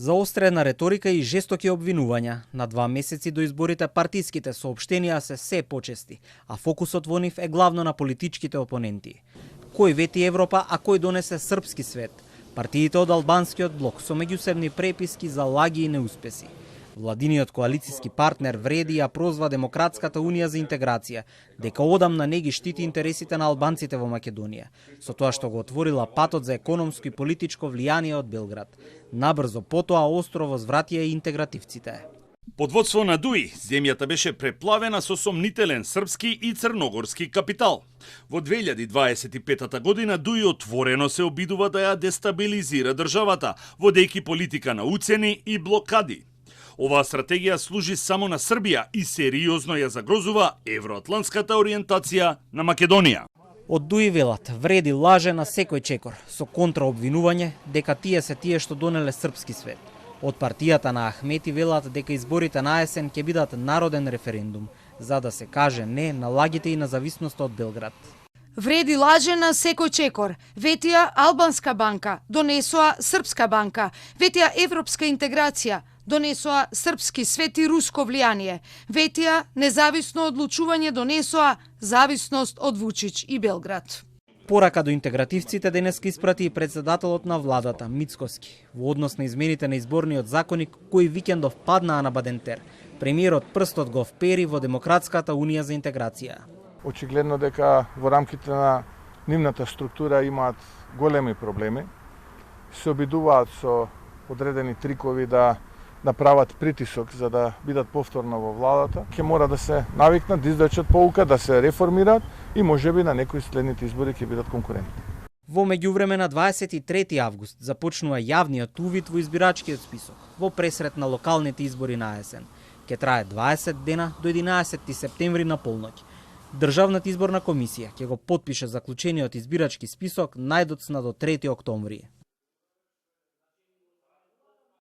Заострена реторика и жестоки обвинувања. На 2 месеци до изборите партиските соопштенија се почести, а фокусот во нив е главно на политичките опоненти. Кој вети Европа, а кој донесе српски свет? Партиите од албанскиот блок со меѓусебни преписки за лаги и неуспеси. Владиниот коалициски партнер вреди ја прозва Демократската унија за интеграција, дека одамна не ги штити интересите на албанците во Македонија, со тоа што го отворила патот за економско и политичко влијание од Белград. Набрзо потоа остро возвратија и интегративците. Под водство на ДУИ, земјата беше преплавена со сомнителен српски и црногорски капитал. Во 2025 година ДУИ отворено се обидува да ја дестабилизира државата, водејќи политика на уцени и блокади. Оваа стратегија служи само на Србија и сериозно ја загрозува евроатлантската ориентација на Македонија. Од ДУИ велат, вреди лаже на секој чекор, со контраобвинување дека тие се тие што донеле српски свет. Од партијата на Ахмети велат дека изборите на есен ќе бидат народен референдум, за да се каже не на лагите и на зависноста од Белград. Вреди лаже на секој чекор. Ветија албанска банка, донесоа српска банка. Ветија европска интеграција, донесоа српски свет и руско влијание. Ветија независно одлучување, донесоа зависност од Вучич и Белград. Порака до интегративците денеска испрати и председателот на владата, Мицкоски, во однос на измените на изборниот законник кои викендов паднаа на Бадентер. Премиерот прстот го впери во Демократската унија за интеграција. Очигледно дека во рамките на нивната структура имаат големи проблеми. Се обидуваат со одредени трикови да направат притисок за да бидат повторно во владата. Ќе мора да се навикнат, да извлечат поука, да се реформираат и можеби на некои следните избори ќе бидат конкурентни. Во меѓувреме на 23 август започнува јавниот увид во избирачкиот список во пресрет на локалните избори на есен. Ке трае 20 дена до 11 септември на полноќ. Државната изборна комисија ќе го потпише заклучениот избирачки список најдоцна до 3 октомври.